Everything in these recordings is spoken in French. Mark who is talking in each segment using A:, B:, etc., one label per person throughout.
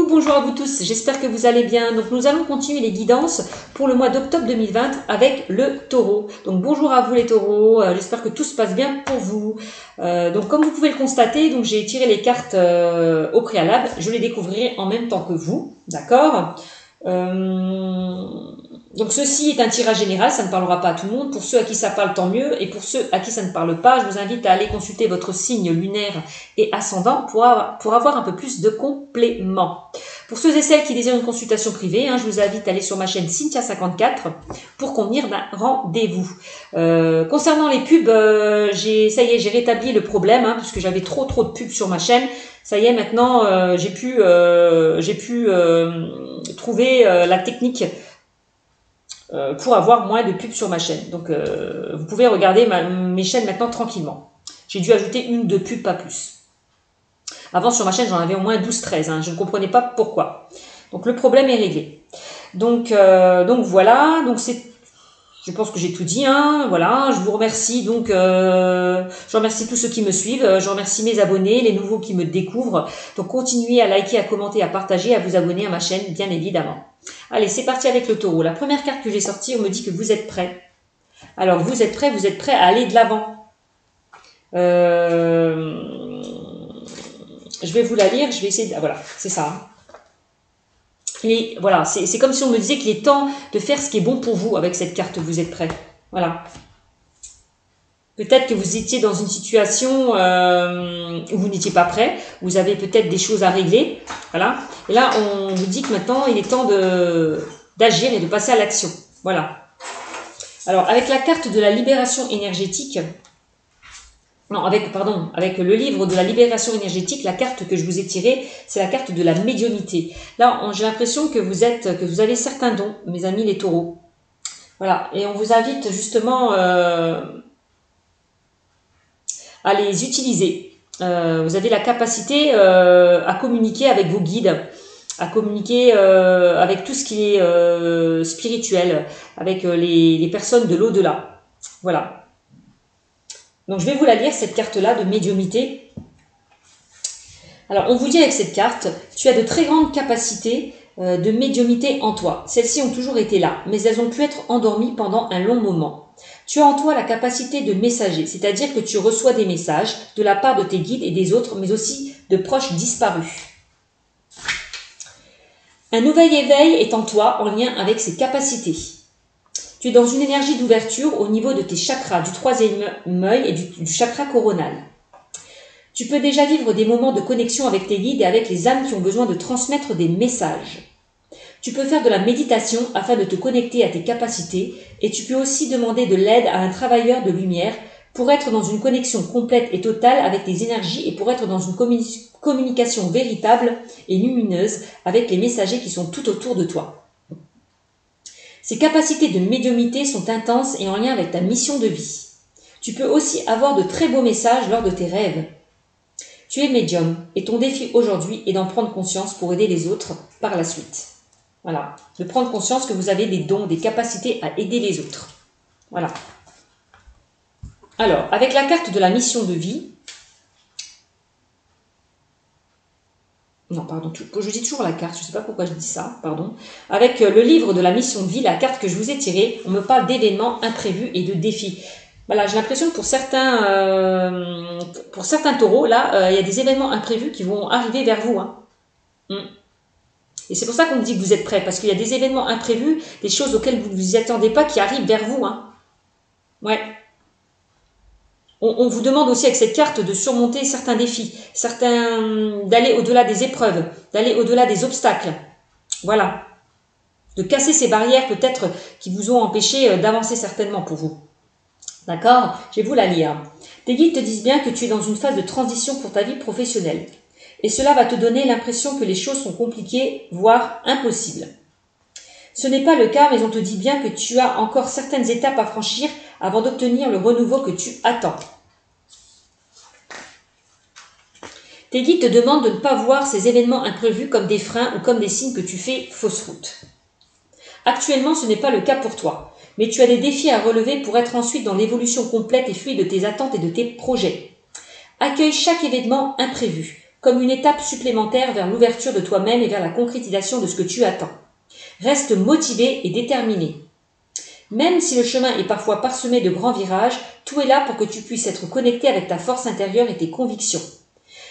A: Bonjour à vous tous, j'espère que vous allez bien. Donc nous allons continuer les guidances pour le mois d'octobre 2020 avec le taureau. Donc bonjour à vous les taureaux, j'espère que tout se passe bien pour vous. Donc comme vous pouvez le constater, donc j'ai tiré les cartes au préalable, je les découvrirai en même temps que vous, d'accord. Donc ceci est un tirage général, ça ne parlera pas à tout le monde. Pour ceux à qui ça parle, tant mieux. Et pour ceux à qui ça ne parle pas, je vous invite à aller consulter votre signe lunaire et ascendant pour avoir un peu plus de compléments. Pour ceux et celles qui désirent une consultation privée, je vous invite à aller sur ma chaîne Cynthia54 pour convenir d'un rendez-vous. Concernant les pubs, j'ai rétabli le problème, puisque j'avais trop de pubs sur ma chaîne. Ça y est, maintenant, j'ai pu trouver la technique pour avoir moins de pubs sur ma chaîne. Donc, vous pouvez regarder mes chaînes maintenant tranquillement. J'ai dû ajouter 1-2 pubs, pas plus. Avant, sur ma chaîne, j'en avais au moins 12-13. Je ne comprenais pas pourquoi. Donc, le problème est réglé. Donc voilà. Donc, je pense que j'ai tout dit. Voilà. Je vous remercie. Donc, je remercie tous ceux qui me suivent. Je remercie mes abonnés, les nouveaux qui me découvrent. Donc, continuez à liker, à commenter, à partager, à vous abonner à ma chaîne, bien évidemment. Allez, c'est parti avec le taureau. La première carte que j'ai sortie, on me dit que vous êtes prêts. Alors, vous êtes prêts à aller de l'avant. Je vais vous la lire, je vais essayer de... Voilà, c'est ça. Voilà, c'est comme si on me disait qu'il est temps de faire ce qui est bon pour vous avec cette carte, vous êtes prêts. Voilà. Peut-être que vous étiez dans une situation où vous n'étiez pas prêt, vous avez peut-être des choses à régler. Voilà. Et là, on vous dit que maintenant, il est temps d'agir et de passer à l'action. Voilà. Alors, avec la carte de la libération énergétique... Non, avec le livre de la libération énergétique, la carte que je vous ai tirée, c'est la carte de la médiumnité. Là, j'ai l'impression que vous avez certains dons, mes amis les taureaux. Voilà, et on vous invite justement à les utiliser. Vous avez la capacité à communiquer avec vos guides, à communiquer avec tout ce qui est spirituel, avec les personnes de l'au-delà. Voilà. Donc, je vais vous la lire, cette carte-là de médiumité. Alors, on vous dit avec cette carte, tu as de très grandes capacités de médiumité en toi. Celles-ci ont toujours été là, mais elles ont pu être endormies pendant un long moment. Tu as en toi la capacité de messager, c'est-à-dire que tu reçois des messages de la part de tes guides et des autres, mais aussi de proches disparus. Un nouvel éveil est en toi en lien avec ces capacités. Tu es dans une énergie d'ouverture au niveau de tes chakras, du troisième œil et du chakra coronal. Tu peux déjà vivre des moments de connexion avec tes guides et avec les âmes qui ont besoin de transmettre des messages. Tu peux faire de la méditation afin de te connecter à tes capacités et tu peux aussi demander de l'aide à un travailleur de lumière pour être dans une connexion complète et totale avec tes énergies et pour être dans une communication véritable et lumineuse avec les messagers qui sont tout autour de toi. Ces capacités de médiumnité sont intenses et en lien avec ta mission de vie. Tu peux aussi avoir de très beaux messages lors de tes rêves. Tu es médium et ton défi aujourd'hui est d'en prendre conscience pour aider les autres par la suite. Voilà, de prendre conscience que vous avez des dons, des capacités à aider les autres. Voilà. Alors, avec la carte de la mission de vie, non, pardon, je dis toujours la carte, je ne sais pas pourquoi je dis ça, pardon. Avec le livre de la mission de vie, la carte que je vous ai tirée, on me parle d'événements imprévus et de défis. Voilà, j'ai l'impression que pour certains taureaux, là, il y a des événements imprévus qui vont arriver vers vous. Et c'est pour ça qu'on me dit que vous êtes prêts, parce qu'il y a des événements imprévus, des choses auxquelles vous ne vous y attendez pas qui arrivent vers vous. Ouais. On vous demande aussi avec cette carte de surmonter certains défis, d'aller au-delà des épreuves, d'aller au-delà des obstacles. Voilà. De casser ces barrières peut-être qui vous ont empêché d'avancer certainement pour vous. D'accord? Je vais vous la lire. Tes guides te disent bien que tu es dans une phase de transition pour ta vie professionnelle. Et cela va te donner l'impression que les choses sont compliquées, voire impossibles. Ce n'est pas le cas, mais on te dit bien que tu as encore certaines étapes à franchir avant d'obtenir le renouveau que tu attends. Tes guides te demandent de ne pas voir ces événements imprévus comme des freins ou comme des signes que tu fais fausse route. Actuellement, ce n'est pas le cas pour toi, mais tu as des défis à relever pour être ensuite dans l'évolution complète et fluide de tes attentes et de tes projets. Accueille chaque événement imprévu. comme une étape supplémentaire vers l'ouverture de toi-même et vers la concrétisation de ce que tu attends. Reste motivé et déterminé. Même si le chemin est parfois parsemé de grands virages, tout est là pour que tu puisses être connecté avec ta force intérieure et tes convictions.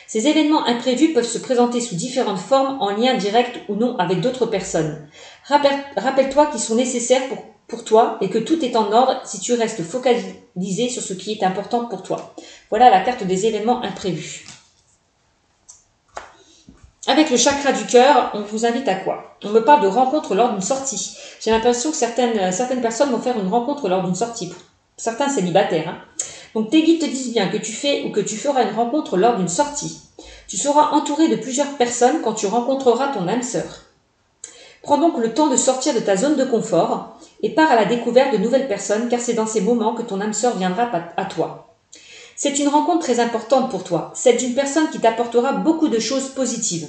A: Ces événements imprévus peuvent se présenter sous différentes formes, en lien direct ou non avec d'autres personnes. Rappelle-toi qu'ils sont nécessaires pour toi et que tout est en ordre si tu restes focalisé sur ce qui est important pour toi. Voilà la carte des événements imprévus. Avec le chakra du cœur, on vous invite à quoi? On me parle de rencontre lors d'une sortie. J'ai l'impression que certaines personnes vont faire une rencontre lors d'une sortie. Certains célibataires. Donc tes guides te disent bien que tu fais ou que tu feras une rencontre lors d'une sortie. Tu seras entouré de plusieurs personnes quand tu rencontreras ton âme sœur. Prends donc le temps de sortir de ta zone de confort et pars à la découverte de nouvelles personnes, car c'est dans ces moments que ton âme sœur viendra à toi. C'est une rencontre très importante pour toi, celle d'une personne qui t'apportera beaucoup de choses positives.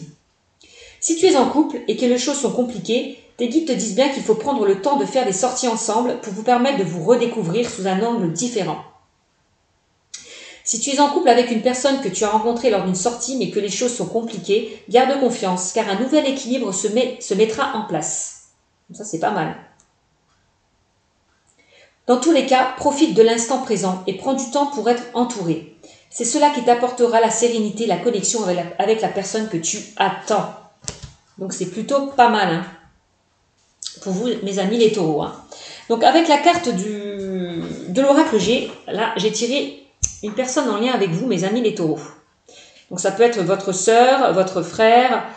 A: Si tu es en couple et que les choses sont compliquées, tes guides te disent bien qu'il faut prendre le temps de faire des sorties ensemble pour vous permettre de vous redécouvrir sous un angle différent. Si tu es en couple avec une personne que tu as rencontrée lors d'une sortie mais que les choses sont compliquées, garde confiance car un nouvel équilibre se mettra en place. Ça c'est pas mal. Dans tous les cas, profite de l'instant présent et prends du temps pour être entouré. C'est cela qui t'apportera la sérénité, la connexion avec la personne que tu attends. Donc c'est plutôt pas mal pour vous, mes amis les taureaux. Donc avec la carte de l'oracle G, là j'ai tiré une personne en lien avec vous, mes amis les taureaux. Donc ça peut être votre sœur, votre frère,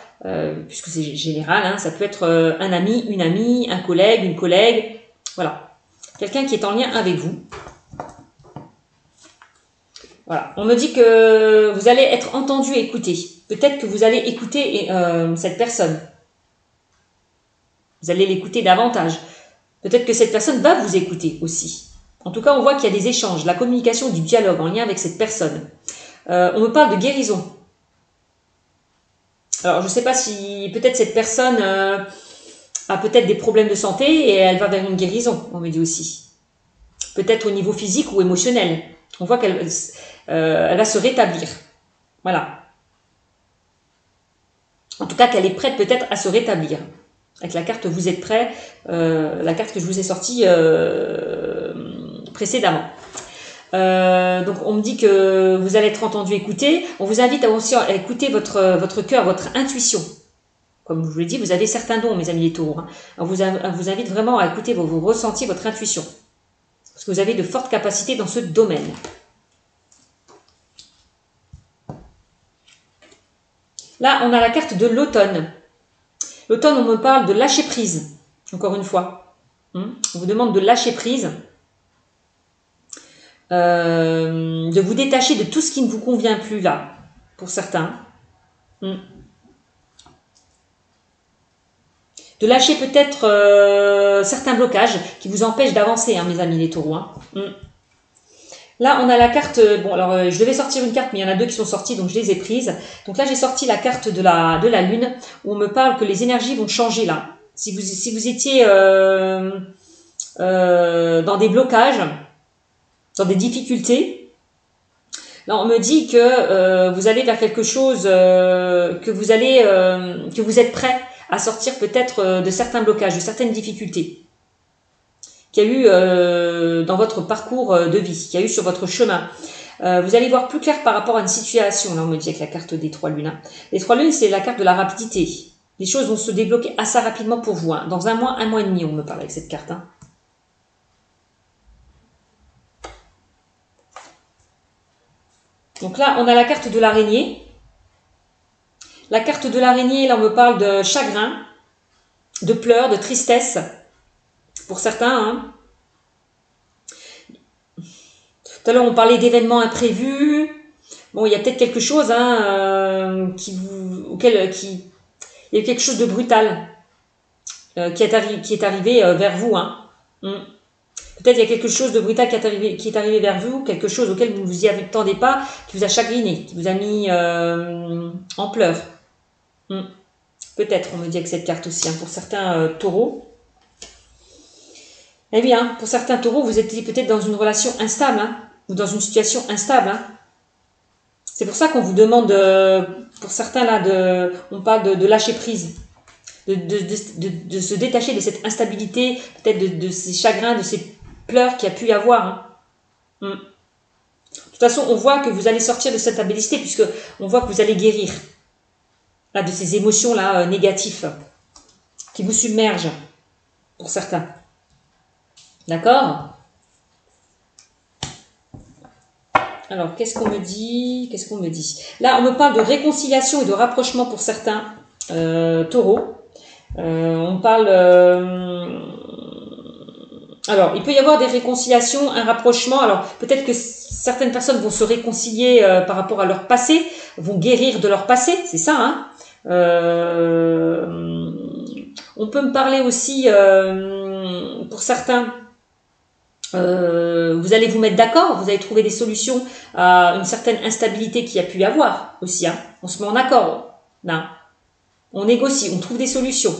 A: puisque c'est général, ça peut être un ami, une amie, un collègue, une collègue, voilà. Quelqu'un qui est en lien avec vous. Voilà. On me dit que vous allez être entendu et écouté. Peut-être que vous allez écouter cette personne. Vous allez l'écouter davantage. Peut-être que cette personne va vous écouter aussi. En tout cas, on voit qu'il y a des échanges, la communication, du dialogue en lien avec cette personne. On me parle de guérison. Alors, je ne sais pas si peut-être cette personne a peut-être des problèmes de santé et elle va vers une guérison, on me dit aussi. Peut-être au niveau physique ou émotionnel. On voit qu'elle va se rétablir. Voilà. En tout cas, qu'elle est prête peut-être à se rétablir. Avec la carte vous êtes prêt, la carte que je vous ai sortie précédemment. Donc on me dit que vous allez être entendu, écouté. On vous invite aussi à écouter votre cœur, votre intuition. Comme je vous l'ai dit, vous avez certains dons, mes amis les taureaux. On vous invite vraiment à écouter vos ressentis, votre intuition. Parce que vous avez de fortes capacités dans ce domaine. Là, on a la carte de l'automne. L'automne, on me parle de lâcher prise. Encore une fois. On vous demande de lâcher prise. De vous détacher de tout ce qui ne vous convient plus là. Pour certains. De lâcher peut-être certains blocages qui vous empêchent d'avancer, mes amis les taureaux. Là, on a la carte... Bon, alors, je devais sortir une carte, mais il y en a deux qui sont sorties, donc je les ai prises. Donc là, j'ai sorti la carte de la Lune, où on me parle que les énergies vont changer, là. Si vous étiez dans des blocages, dans des difficultés, là, on me dit que vous allez vers quelque chose, que vous êtes prêt à sortir peut-être de certains blocages, de certaines difficultés qu'il y a eu dans votre parcours de vie, qu'il y a eu sur votre chemin. Vous allez voir plus clair par rapport à une situation. Là, on me dit avec la carte des 3 lunes. Les 3 lunes, c'est la carte de la rapidité. Les choses vont se débloquer assez rapidement pour vous. Dans un mois et demi, on me parle avec cette carte. Donc là, on a la carte de l'araignée. La carte de l'araignée, là, on me parle de chagrin, de pleurs, de tristesse. Pour certains, Tout à l'heure, on parlait d'événements imprévus. Bon, il y a peut-être quelque chose il y a quelque chose de brutal qui est arrivé vers vous. Peut-être il y a quelque chose de brutal qui est arrivé vers vous, quelque chose auquel vous ne vous y attendez pas, qui vous a chagriné, qui vous a mis en pleurs. Peut-être, on me dit avec cette carte aussi, pour certains taureaux. Eh bien, pour certains taureaux, vous étiez peut-être dans une relation instable, ou dans une situation instable. C'est pour ça qu'on vous demande Pour certains, là, on parle de lâcher prise. De se détacher de cette instabilité, peut-être de ces chagrins, de ces pleurs qu'il y a pu y avoir. Hein. De toute façon, on voit que vous allez sortir de cette instabilité, puisque on voit que vous allez guérir là, de ces émotions-là négatives qui vous submergent, pour certains. D'accord? Alors, qu'est-ce qu'on me dit? Qu'est-ce qu'on me dit? Là, on me parle de réconciliation et de rapprochement pour certains taureaux. On parle... alors, il peut y avoir des réconciliations, un rapprochement. Alors, peut-être que certaines personnes vont se réconcilier par rapport à leur passé, vont guérir de leur passé, c'est ça, hein. On peut me parler aussi, pour certains, vous allez vous mettre d'accord, vous allez trouver des solutions à une certaine instabilité qu'il y a pu y avoir aussi. Hein. On se met en accord, là. On négocie, on trouve des solutions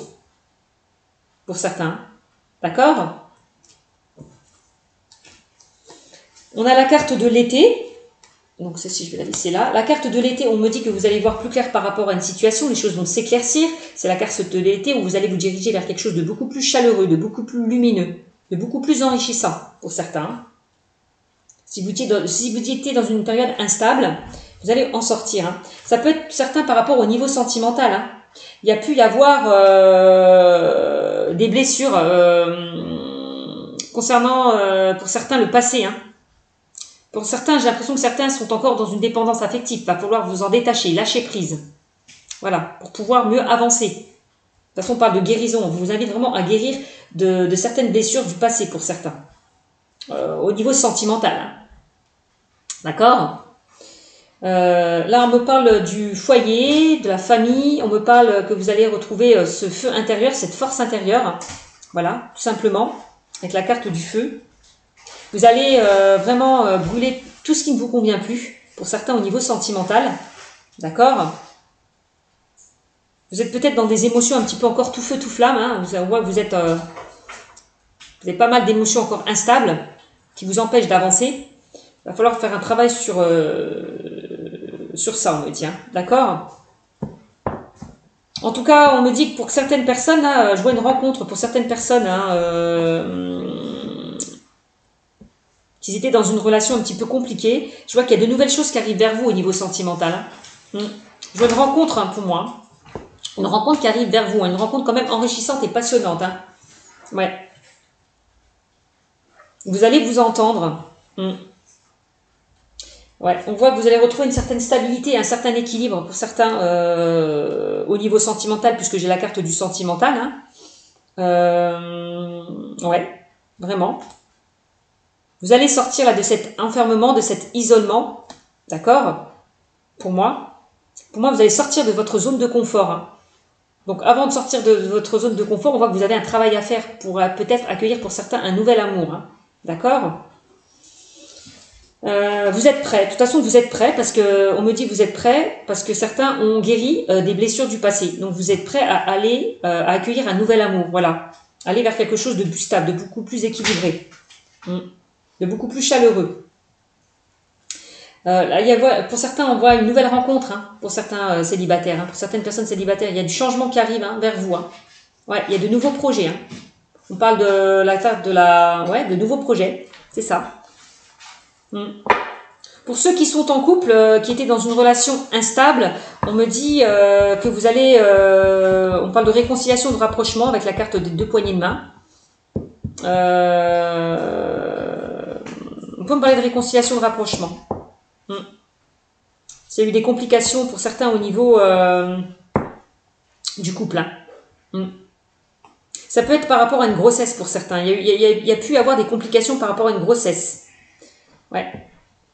A: pour certains. D'accord? On a la carte de l'été. Donc celle-ci, je vais la laisser là. La carte de l'été, on me dit que vous allez voir plus clair par rapport à une situation, les choses vont s'éclaircir. C'est la carte de l'été où vous allez vous diriger vers quelque chose de beaucoup plus chaleureux, de beaucoup plus lumineux, de beaucoup plus enrichissant pour certains. Si vous étiez dans une période instable, vous allez en sortir. Hein. Ça peut être certain par rapport au niveau sentimental. Hein. Il y a pu y avoir des blessures concernant, pour certains, le passé. Hein. Pour certains, j'ai l'impression que certains sont encore dans une dépendance affective. Il va falloir vous en détacher, lâcher prise. Voilà, pour pouvoir mieux avancer. De toute façon, on parle de guérison. On vous invite vraiment à guérir de certaines blessures du passé pour certains. Au niveau sentimental. Hein. D'accord ? Là, on me parle du foyer, de la famille. On me parle que vous allez retrouver ce feu intérieur, cette force intérieure. Voilà, tout simplement, avec la carte du feu. Vous allez vraiment brûler tout ce qui ne vous convient plus, pour certains au niveau sentimental. D'accord? Vous êtes peut-être dans des émotions un petit peu encore tout feu, tout flamme. Hein. On voit que vous avez pas mal d'émotions encore instables qui vous empêchent d'avancer. Il va falloir faire un travail sur ça, on me dit. Hein. D'accord? En tout cas, on me dit que pour certaines personnes, là, je vois une rencontre pour certaines personnes qui étaient dans une relation un petit peu compliquée. Je vois qu'il y a de nouvelles choses qui arrivent vers vous au niveau sentimental. Hein. Je vois une rencontre hein, pour moi. Une rencontre qui arrive vers vous. Hein. Une rencontre quand même enrichissante et passionnante. Hein. Ouais. Vous allez vous entendre. Ouais, on voit que vous allez retrouver une certaine stabilité, un certain équilibre pour certains au niveau sentimental, puisque j'ai la carte du sentimental. Hein. Ouais, vraiment. Vous allez sortir là de cet enfermement, de cet isolement, d'accord? Pour moi, vous allez sortir de votre zone de confort. Hein. Donc, avant de sortir de votre zone de confort, on voit que vous avez un travail à faire pour peut-être accueillir pour certains un nouvel amour. Hein. D'accord? Vous êtes prêts. De toute façon, vous êtes prêts parce que on me dit que vous êtes prêts parce que certains ont guéri des blessures du passé. Donc, vous êtes prêts à aller à accueillir un nouvel amour. Voilà. Aller vers quelque chose de plus stable, de beaucoup plus équilibré, de beaucoup plus chaleureux. Là, pour certains, on voit une nouvelle rencontre. Hein, pour certains célibataires, hein, pour certaines personnes célibataires, il y a du changement qui arrive hein, vers vous. Hein. Ouais, il y a de nouveaux projets. Hein. On parle de la carte de nouveaux projets. C'est ça. Pour ceux qui sont en couple, qui étaient dans une relation instable, on me dit que vous allez... on parle de réconciliation, de rapprochement avec la carte des 2 poignées de main. On peut me parler de réconciliation, de rapprochement. S'il y a eu des complications pour certains au niveau du couple. Hein. Ça peut être par rapport à une grossesse pour certains. Il y a pu y avoir des complications par rapport à une grossesse. Ouais.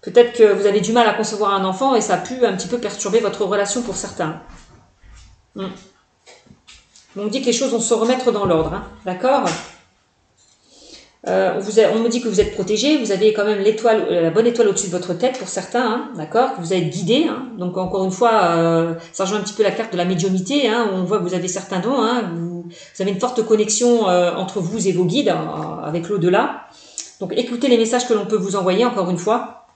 A: Peut-être que vous avez du mal à concevoir un enfant et ça a pu un petit peu perturber votre relation pour certains. On me dit que les choses vont se remettre dans l'ordre. Hein. D'accord? On me dit que vous êtes protégé, vous avez quand même la bonne étoile au-dessus de votre tête pour certains, hein, d'accord, que vous êtes guidé. Hein. Donc encore une fois, ça rejoint un petit peu la carte de la médiumnité. Hein, où on voit que vous avez certains dons. Hein, vous avez une forte connexion entre vous et vos guides avec l'au-delà. Donc écoutez les messages que l'on peut vous envoyer, encore une fois.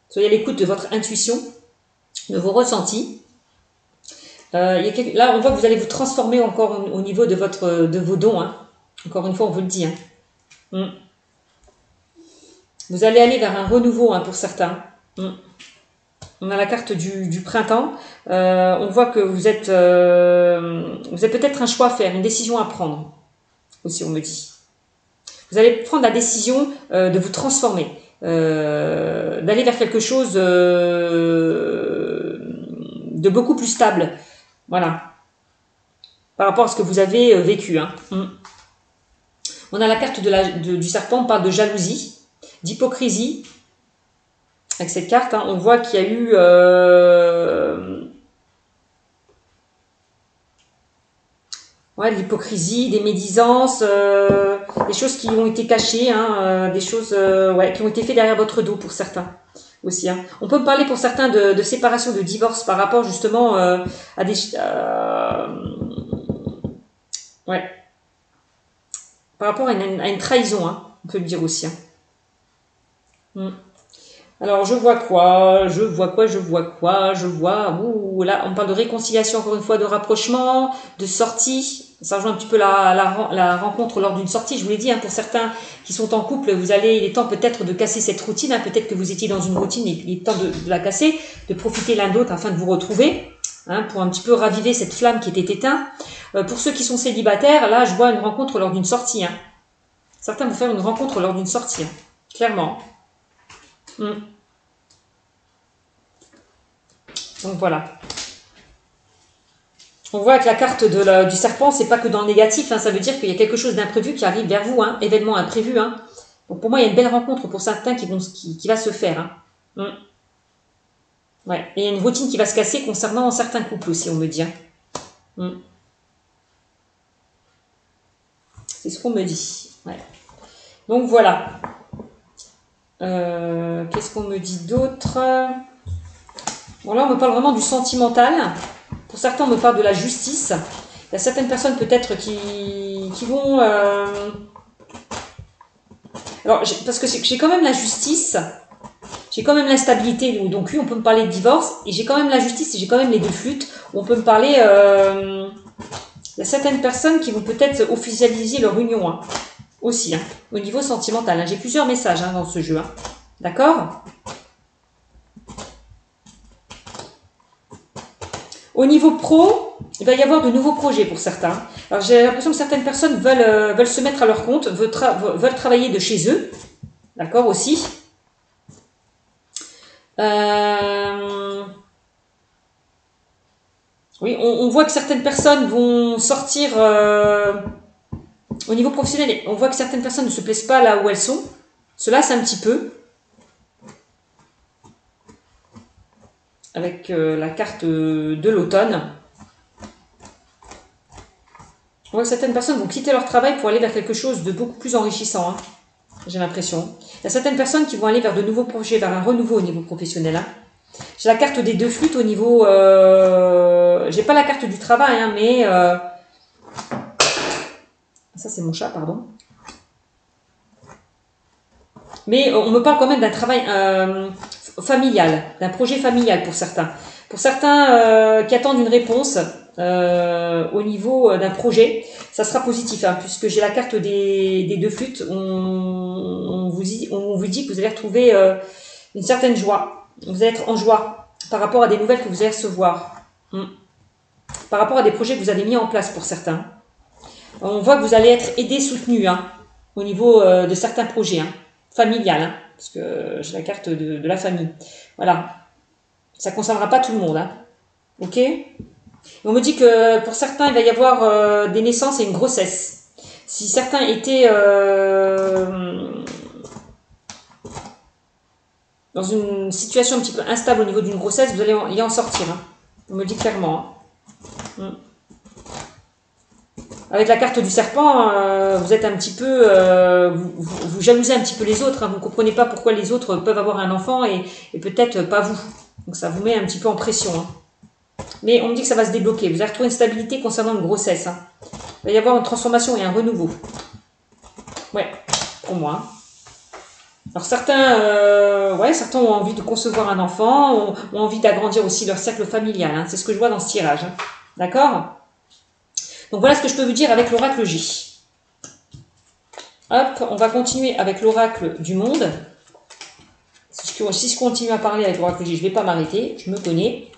A: Soyez à l'écoute de votre intuition, de vos ressentis. Là, on voit que vous allez vous transformer encore au niveau de vos dons. Hein. Encore une fois, on vous le dit. Hein. Vous allez aller vers un renouveau pour certains. On a la carte du printemps. On voit que vous êtes peut-être un choix à faire, une décision à prendre. Aussi, on me dit. Vous allez prendre la décision de vous transformer, d'aller vers quelque chose de beaucoup plus stable. Voilà. Par rapport à ce que vous avez vécu. Hein. On a la carte du serpent, on parle de jalousie, d'hypocrisie. Avec cette carte, on voit qu'il y a eu de l'hypocrisie, des médisances, des choses qui ont été cachées, des choses qui ont été faites derrière votre dos pour certains aussi. Hein. On peut parler pour certains de séparation, de divorce par rapport justement à des... par rapport à une trahison, on peut le dire aussi. Alors, je vois quoi, là, on parle de réconciliation, encore une fois, de rapprochement, de sortie. Ça rejoint un petit peu la rencontre lors d'une sortie. Je vous l'ai dit, pour certains qui sont en couple, il est temps peut-être de casser cette routine. Peut-être que vous étiez dans une routine, il est temps de la casser, de profiter l'un d'autre afin de vous retrouver, pour un petit peu raviver cette flamme qui était éteinte. Pour ceux qui sont célibataires, là, je vois une rencontre lors d'une sortie. Certains vont faire une rencontre lors d'une sortie, clairement. Donc voilà. On voit que la carte du serpent, c'est pas que dans le négatif, ça veut dire qu'il y a quelque chose d'imprévu qui arrive vers vous, événement imprévu. Donc pour moi, il y a une belle rencontre pour certains qui va se faire. Ouais. Et il y a une routine qui va se casser concernant certains couples aussi, on me dit. C'est ce qu'on me dit. Ouais. Donc voilà. Qu'est-ce qu'on me dit d'autre? Bon, là, on me parle vraiment du sentimental. Pour certains, on me parle de la justice. Il y a certaines personnes peut-être qui vont... Alors, parce que j'ai quand même la justice, j'ai quand même l'instabilité, donc oui, on peut me parler de divorce, et j'ai quand même la justice, et j'ai quand même les deux flûtes, où on peut me parler... il y a certaines personnes qui vont peut-être officialiser leur union, aussi, au niveau sentimental. J'ai plusieurs messages dans ce jeu. D'accord ? Au niveau pro, il va y avoir de nouveaux projets pour certains. Alors j'ai l'impression que certaines personnes veulent se mettre à leur compte, veulent travailler de chez eux. D'accord aussi. Oui, on voit que certaines personnes vont sortir au niveau professionnel. On voit que certaines personnes ne se plaisent pas là où elles sont. Cela, c'est un petit peu. Avec la carte de l'automne. On voit que certaines personnes vont quitter leur travail pour aller vers quelque chose de beaucoup plus enrichissant. J'ai l'impression. Il y a certaines personnes qui vont aller vers de nouveaux projets, vers un renouveau au niveau professionnel. J'ai la carte des deux flûtes au niveau... j'ai pas la carte du travail, mais... Ça, c'est mon chat, pardon. Mais on me parle quand même d'un travail familial, d'un projet familial pour certains. Pour certains qui attendent une réponse au niveau d'un projet, ça sera positif, puisque j'ai la carte des deux flûtes. On vous dit que vous allez retrouver une certaine joie. Vous allez être en joie par rapport à des nouvelles que vous allez recevoir. Par rapport à des projets que vous avez mis en place pour certains. On voit que vous allez être aidé, soutenu au niveau de certains projets. Familial, parce que j'ai la carte de la famille. Voilà. Ça ne concernera pas tout le monde. Ok ? Et on me dit que pour certains, il va y avoir des naissances et une grossesse. Si certains étaient dans une situation un petit peu instable au niveau d'une grossesse, vous allez y en sortir. On me le dit clairement. Avec la carte du serpent, vous êtes un petit peu... vous jalousez un petit peu les autres. Vous ne comprenez pas pourquoi les autres peuvent avoir un enfant et peut-être pas vous. Donc ça vous met un petit peu en pression. Mais on me dit que ça va se débloquer. Vous allez retrouver une stabilité concernant une grossesse. Il va y avoir une transformation et un renouveau. Ouais, pour moi. Alors certains ont envie de concevoir un enfant, ont envie d'agrandir aussi leur cercle familial. C'est ce que je vois dans ce tirage. D'accord? Donc voilà ce que je peux vous dire avec l'oracle J. Hop, on va continuer avec l'oracle du monde. Si je continue à parler avec l'oracle J, je ne vais pas m'arrêter, je me connais.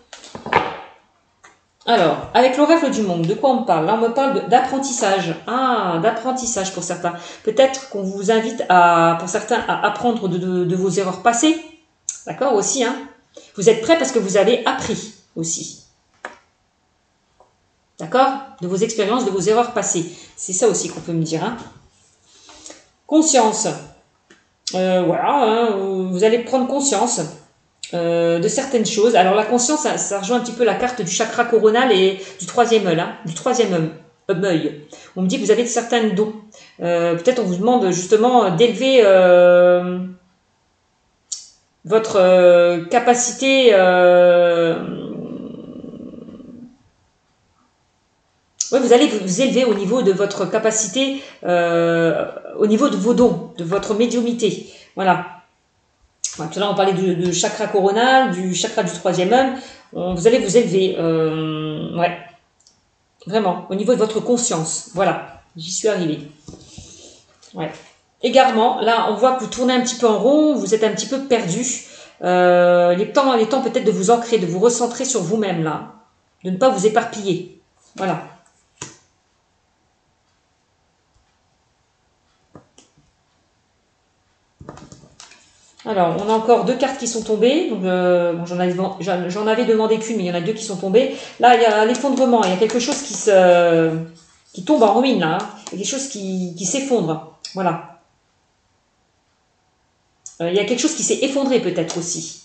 A: Alors, avec l'oracle du monde, de quoi on me parle? Là, on me parle d'apprentissage. Ah, d'apprentissage pour certains. Peut-être qu'on vous invite pour certains, à apprendre de vos erreurs passées. D'accord, aussi, hein. Vous êtes prêts parce que vous avez appris aussi. D'accord? De vos expériences, de vos erreurs passées. C'est ça aussi qu'on peut me dire, hein. Conscience. Voilà, hein, vous allez prendre conscience de certaines choses. Alors la conscience, ça rejoint un petit peu la carte du chakra coronal et du troisième œil. Hein, du troisième œil. On me dit que vous avez certains dons. Peut-être on vous demande justement d'élever votre capacité. Ouais, vous allez vous élever au niveau de votre capacité, au niveau de vos dons, de votre médiumnité. Voilà. Tout à l'heure, on parlait de chakra coronal, du chakra du troisième œil. Vous allez vous élever. Ouais. Vraiment, au niveau de votre conscience. Voilà. J'y suis arrivée. Ouais. Égarement, là, on voit que vous tournez un petit peu en rond, vous êtes un petit peu perdu. Les temps peut-être de vous ancrer, de vous recentrer sur vous-même, là. De ne pas vous éparpiller. Voilà. Alors, on a encore deux cartes qui sont tombées. Donc, bon, j'en avais demandé qu'une, mais il y en a deux qui sont tombées. Là, il y a l'effondrement. Il y a quelque chose qui tombe en ruine, là. Hein. Il y a quelque chose qui s'effondre. Voilà. Il y a quelque chose qui s'est effondré peut-être aussi.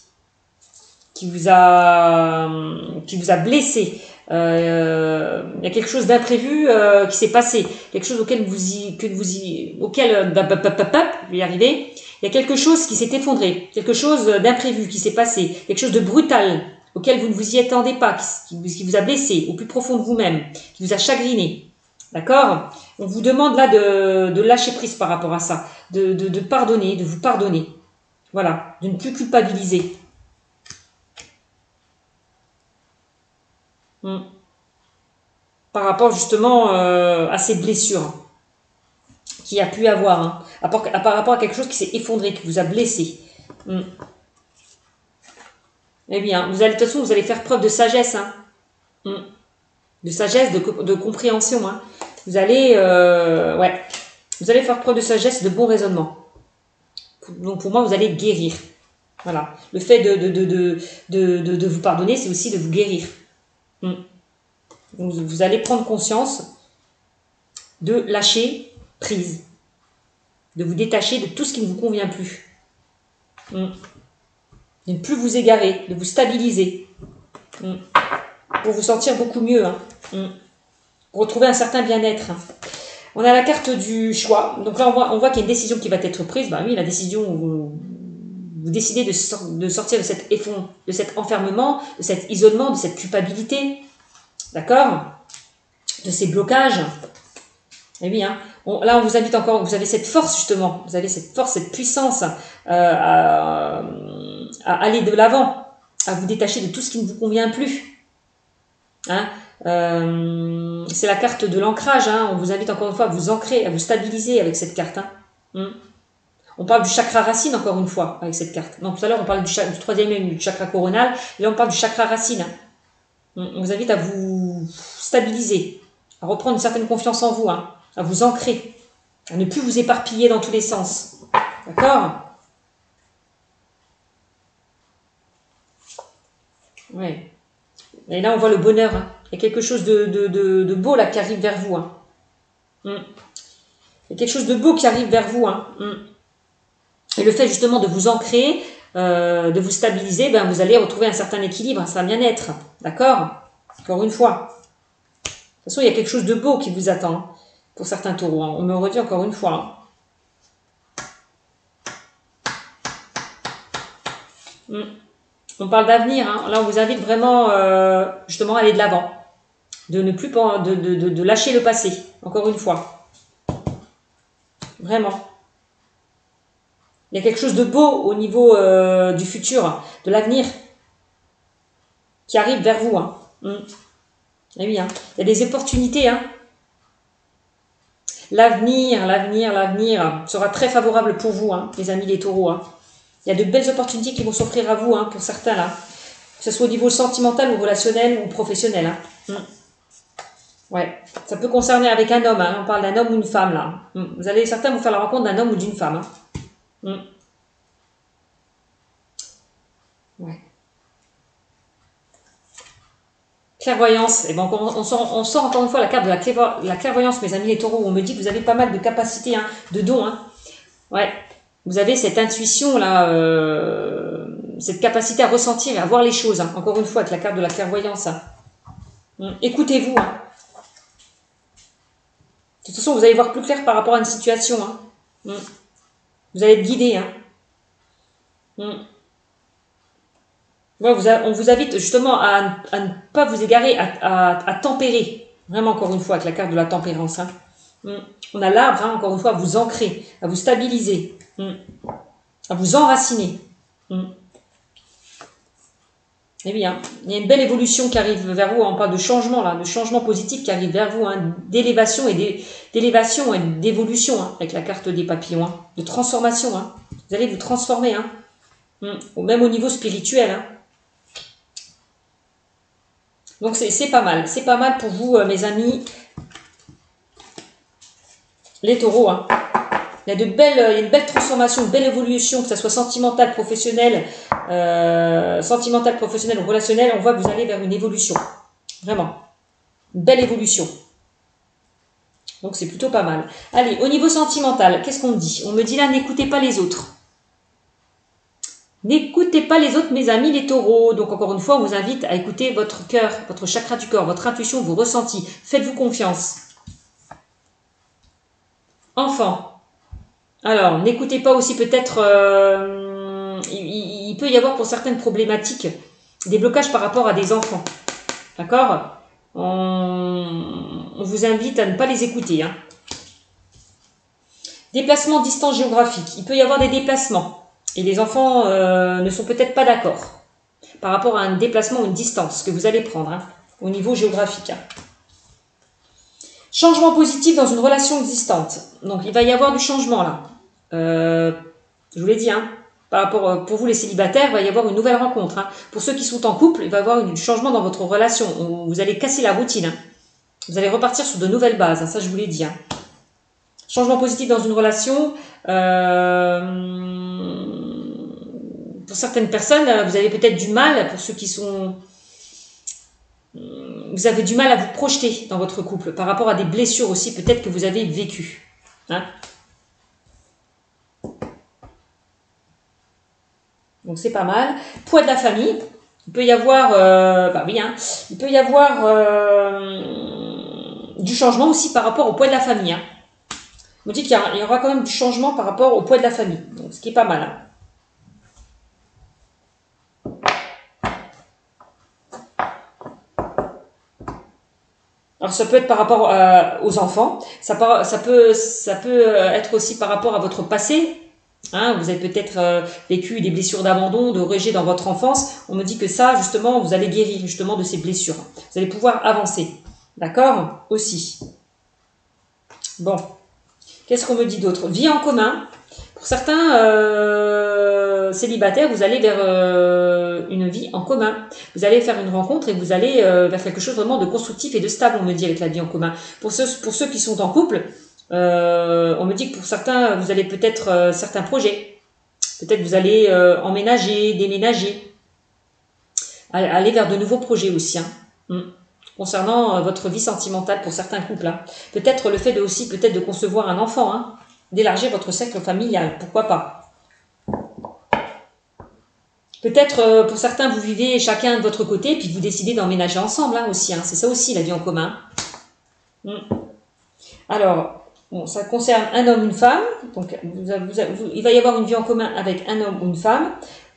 A: Qui vous a blessé. Il y a quelque chose d'imprévu qui s'est passé. Quelque chose auquel auquel je vais y arriver. Il y a quelque chose qui s'est effondré, quelque chose d'imprévu qui s'est passé, quelque chose de brutal auquel vous ne vous y attendez pas, qui vous a blessé au plus profond de vous-même, qui vous a chagriné. D'accord? On vous demande là de lâcher prise par rapport à ça, de pardonner, de vous pardonner. Voilà, de ne plus culpabiliser. Par rapport justement à ces blessures qu'il y a pu avoir, hein, par rapport à quelque chose qui s'est effondré, qui vous a blessé. Eh bien, de toute façon, vous allez faire preuve de sagesse, hein. De sagesse, de compréhension. Hein. Vous allez faire preuve de sagesse, de bon raisonnement. Donc pour moi, vous allez guérir. Voilà. Le fait de vous pardonner, c'est aussi de vous guérir. Donc, vous allez prendre conscience de lâcher prise, de vous détacher de tout ce qui ne vous convient plus, de ne plus vous égarer, de vous stabiliser, pour vous sentir beaucoup mieux, hein. Pour retrouver un certain bien-être. Hein. On a la carte du choix. Donc là, on voit qu'il y a une décision qui va être prise. Ben oui, la décision où vous décidez de sortir de cet enfermement, de cet isolement, de cette culpabilité. D'accord? De ces blocages. Et oui, hein. Là, on vous invite encore, vous avez cette force justement, vous avez cette force, cette puissance à aller de l'avant, à vous détacher de tout ce qui ne vous convient plus. Hein. C'est la carte de l'ancrage, hein. On vous invite encore une fois à vous ancrer, à vous stabiliser avec cette carte. Hein. On parle du chakra racine encore une fois avec cette carte. Donc tout à l'heure on parlait du troisième œil, du chakra coronal, et là on parle du chakra racine. Hein. On vous invite à vous stabiliser, à reprendre une certaine confiance en vous, hein, à vous ancrer, à ne plus vous éparpiller dans tous les sens. D'accord? Oui. Et là on voit le bonheur. Hein. Il y a quelque chose de beau là qui arrive vers vous. Hein. Il y a quelque chose de beau qui arrive vers vous. Hein. Et le fait justement de vous ancrer, de vous stabiliser, ben, vous allez retrouver un certain équilibre, un certain bien-être. D'accord? Encore une fois. De toute façon, il y a quelque chose de beau qui vous attend, hein, pour certains taureaux. Hein. On me redit encore une fois. Hein. On parle d'avenir. Hein. Là, on vous invite vraiment justement à aller de l'avant. De ne plus de lâcher le passé. Encore une fois. Vraiment. Il y a quelque chose de beau au niveau du futur, de l'avenir, qui arrive vers vous. Hein. Eh oui, hein. Il y a des opportunités. Hein. L'avenir sera très favorable pour vous, hein, les amis les taureaux. Hein. Il y a de belles opportunités qui vont s'offrir à vous, hein, pour certains là. Que ce soit au niveau sentimental ou relationnel ou professionnel. Hein. Ouais, ça peut concerner avec un homme. Hein. On parle d'un homme ou une femme là. Vous allez certains vous faire la rencontre d'un homme ou d'une femme. Hein. Ouais. Clairvoyance, et ben on sort encore une fois la carte de la clairvoyance, mes amis les taureaux, où on me dit que vous avez pas mal de capacités, hein, de dons. Hein. Ouais, vous avez cette intuition là, cette capacité à ressentir et à voir les choses, hein, encore une fois avec la carte de la clairvoyance. Hein. Écoutez-vous. Hein. De toute façon, vous allez voir plus clair par rapport à une situation. Hein. Vous allez être guidé. Hein. Ouais, on vous invite justement à ne pas vous égarer, à tempérer. Vraiment, encore une fois, avec la carte de la tempérance. Hein. On a l'arbre, hein, encore une fois, à vous ancrer, à vous stabiliser, à vous enraciner. Et bien, hein, il y a une belle évolution qui arrive vers vous. On parle de changement, là, de changement positif qui arrive vers vous, hein, d'élévation et d'évolution, hein, avec la carte des papillons, hein, de transformation. Hein. Vous allez vous transformer, hein, même au niveau spirituel. Hein. Donc c'est pas mal pour vous, mes amis, les taureaux. Hein. Il y a une belle transformation, une belle évolution, que ce soit sentimentale, professionnelle ou relationnelle. On voit que vous allez vers une évolution, vraiment, une belle évolution. Donc c'est plutôt pas mal. Allez, au niveau sentimental, qu'est-ce qu'on me dit? On me dit là, n'écoutez pas les autres. N'écoutez pas les autres, mes amis les taureaux. Donc encore une fois, on vous invite à écouter votre cœur, votre chakra du corps, votre intuition, vos ressentis. Faites-vous confiance. Enfant. Alors, n'écoutez pas aussi peut-être... il peut y avoir pour certaines problématiques des blocages par rapport à des enfants. D'accord? On vous invite à ne pas les écouter. Hein. Déplacement, distance géographique. Il peut y avoir des déplacements. Et les enfants ne sont peut-être pas d'accord par rapport à un déplacement ou une distance que vous allez prendre, hein, au niveau géographique. Hein. Changement positif dans une relation existante. Donc, il va y avoir du changement là. Je vous l'ai dit, hein, par rapport, pour vous les célibataires, il va y avoir une nouvelle rencontre. Hein. Pour ceux qui sont en couple, il va y avoir un changement dans votre relation. Vous allez casser la routine. Hein. Vous allez repartir sur de nouvelles bases. Hein, ça, je vous l'ai dit. Hein. Changement positif dans une relation. Pour certaines personnes, vous avez peut-être du mal, pour ceux qui sont... Vous avez du mal à vous projeter dans votre couple, par rapport à des blessures aussi, peut-être que vous avez vécues. Hein. Donc c'est pas mal. Poids de la famille. Il peut y avoir... il peut y avoir du changement aussi par rapport au poids de la famille. Hein. On dit qu'il y aura quand même du changement par rapport au poids de la famille. Donc, ce qui est pas mal. Hein. Alors ça peut être par rapport aux enfants, ça peut être aussi par rapport à votre passé. Hein, vous avez peut-être vécu des blessures d'abandon, de rejet dans votre enfance. On me dit que ça, justement, vous allez guérir justement de ces blessures. Vous allez pouvoir avancer. D'accord? Aussi. Bon. Qu'est-ce qu'on me dit d'autre? Vie en commun. Pour certains célibataires, vous allez vers une vie en commun. Vous allez faire une rencontre et vous allez vers quelque chose vraiment de constructif et de stable, on me dit, avec la vie en commun. Pour ceux qui sont en couple, on me dit que pour certains, vous allez peut-être certains projets. Peut-être vous allez emménager, déménager. Aller vers de nouveaux projets aussi. Hein. Concernant votre vie sentimentale pour certains couples. Hein. Peut-être le fait peut-être de concevoir un enfant, hein. D'élargir votre cercle familial, pourquoi pas. Peut-être pour certains vous vivez chacun de votre côté puis vous décidez d'emménager ensemble hein, aussi, hein. C'est ça aussi la vie en commun. Alors, bon, ça concerne un homme, une femme, donc il va y avoir une vie en commun avec un homme ou une femme.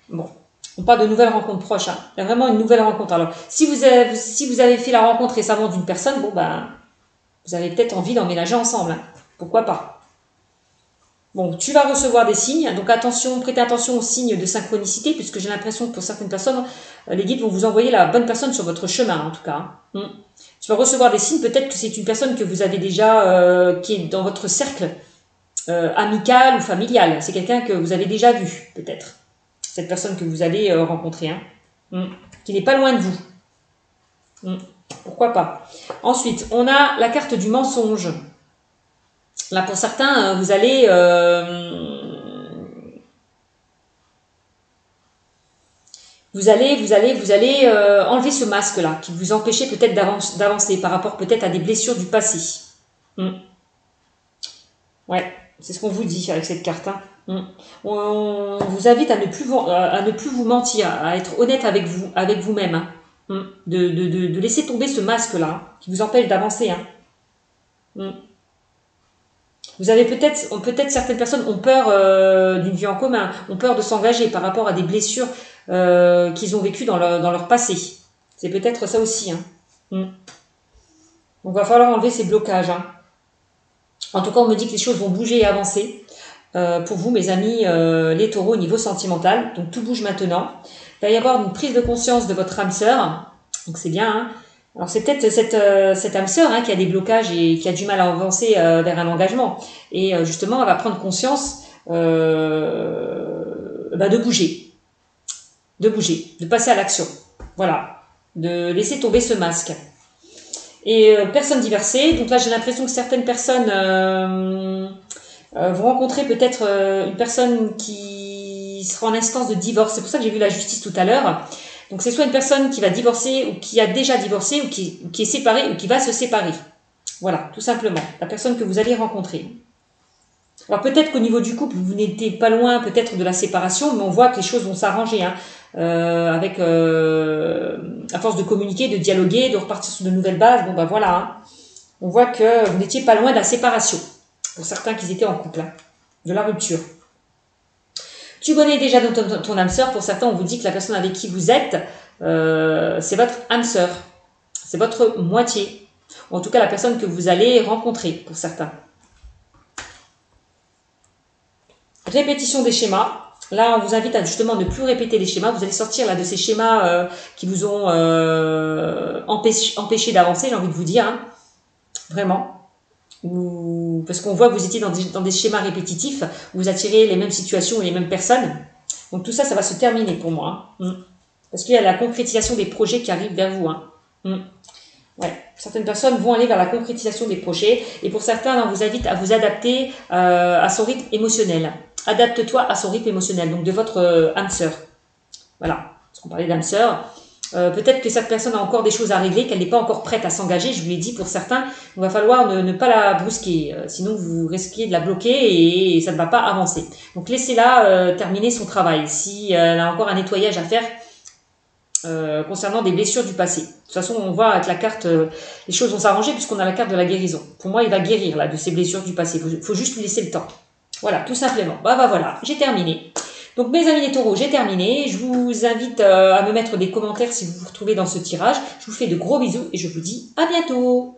A: Bon, on parle de nouvelles rencontres proches, hein. Il y a vraiment une nouvelle rencontre. Alors, si vous avez fait la rencontre récemment d'une personne, bon ben, vous avez peut-être envie d'emménager ensemble, hein. Pourquoi pas. Bon, tu vas recevoir des signes, donc attention, prêtez attention aux signes de synchronicité, puisque j'ai l'impression que pour certaines personnes, les guides vont vous envoyer la bonne personne sur votre chemin, en tout cas. Tu vas recevoir des signes, peut-être que c'est une personne que vous avez déjà, qui est dans votre cercle amical ou familial. C'est quelqu'un que vous avez déjà vu, peut-être. Cette personne que vous allez rencontrer, qui n'est pas loin de vous. Pourquoi pas. Ensuite, on a la carte du mensonge. Là, pour certains, vous allez enlever ce masque-là, qui vous empêchait peut-être d'avancer par rapport peut-être à des blessures du passé. Ouais, c'est ce qu'on vous dit avec cette carte. On vous invite à ne plus vous mentir, à être honnête avec vous-même. De laisser tomber ce masque-là, qui vous empêche d'avancer. Vous avez peut-être certaines personnes ont peur d'une vie en commun, ont peur de s'engager par rapport à des blessures qu'ils ont vécues dans leur passé. C'est peut-être ça aussi. Donc, il va falloir enlever ces blocages. En tout cas, on me dit que les choses vont bouger et avancer. Pour vous, mes amis, les taureaux, au niveau sentimental. Donc, tout bouge maintenant. Il va y avoir une prise de conscience de votre âme sœur. Donc, c'est bien. Alors, c'est peut-être cette âme sœur qui a des blocages et qui a du mal à avancer vers un engagement. Et justement, elle va prendre conscience de bouger. De passer à l'action. Voilà. De laisser tomber ce masque. Et personnes divorcées. Donc là, j'ai l'impression que certaines personnes vont rencontrer peut-être une personne qui sera en instance de divorce. C'est pour ça que j'ai vu la justice tout à l'heure. Donc c'est soit une personne qui va divorcer ou qui a déjà divorcé ou qui est séparée ou qui va se séparer. Voilà, tout simplement. La personne que vous allez rencontrer. Alors peut-être qu'au niveau du couple, vous n'étiez pas loin peut-être de la séparation, mais on voit que les choses vont s'arranger. Avec à force de communiquer, de dialoguer, de repartir sur de nouvelles bases. Bon ben voilà. On voit que vous n'étiez pas loin de la séparation. Pour certains qui étaient en couple. De la rupture. Tu connais déjà ton âme sœur. Pour certains, on vous dit que la personne avec qui vous êtes, c'est votre âme sœur. C'est votre moitié. Ou en tout cas, la personne que vous allez rencontrer, pour certains. Répétition des schémas. Là, on vous invite à justement ne plus répéter les schémas. Vous allez sortir là de ces schémas qui vous ont empêché d'avancer, j'ai envie de vous dire. Vraiment. Parce qu'on voit que vous étiez dans des schémas répétitifs, où vous attirez les mêmes situations et les mêmes personnes. Donc tout ça, ça va se terminer pour moi. Parce qu'il y a la concrétisation des projets qui arrivent vers vous. Ouais. Certaines personnes vont aller vers la concrétisation des projets. Et pour certains, on vous invite à vous adapter à son rythme émotionnel. Adapte-toi à son rythme émotionnel, donc de votre âme sœur. Voilà, parce qu'on parlait d'âme sœur. Peut-être que cette personne a encore des choses à régler, qu'elle n'est pas encore prête à s'engager. Je vous l'ai dit, pour certains, il va falloir ne pas la brusquer. Sinon, vous risquez de la bloquer et ça ne va pas avancer. Donc, laissez-la terminer son travail. Si elle a encore un nettoyage à faire concernant des blessures du passé. De toute façon, on voit avec la carte, les choses vont s'arranger puisqu'on a la carte de la guérison. Pour moi, il va guérir là de ces blessures du passé. Il faut juste lui laisser le temps. Voilà, tout simplement. Voilà, j'ai terminé. Donc mes amis les taureaux, j'ai terminé. Je vous invite à me mettre des commentaires si vous vous retrouvez dans ce tirage. Je vous fais de gros bisous et je vous dis à bientôt.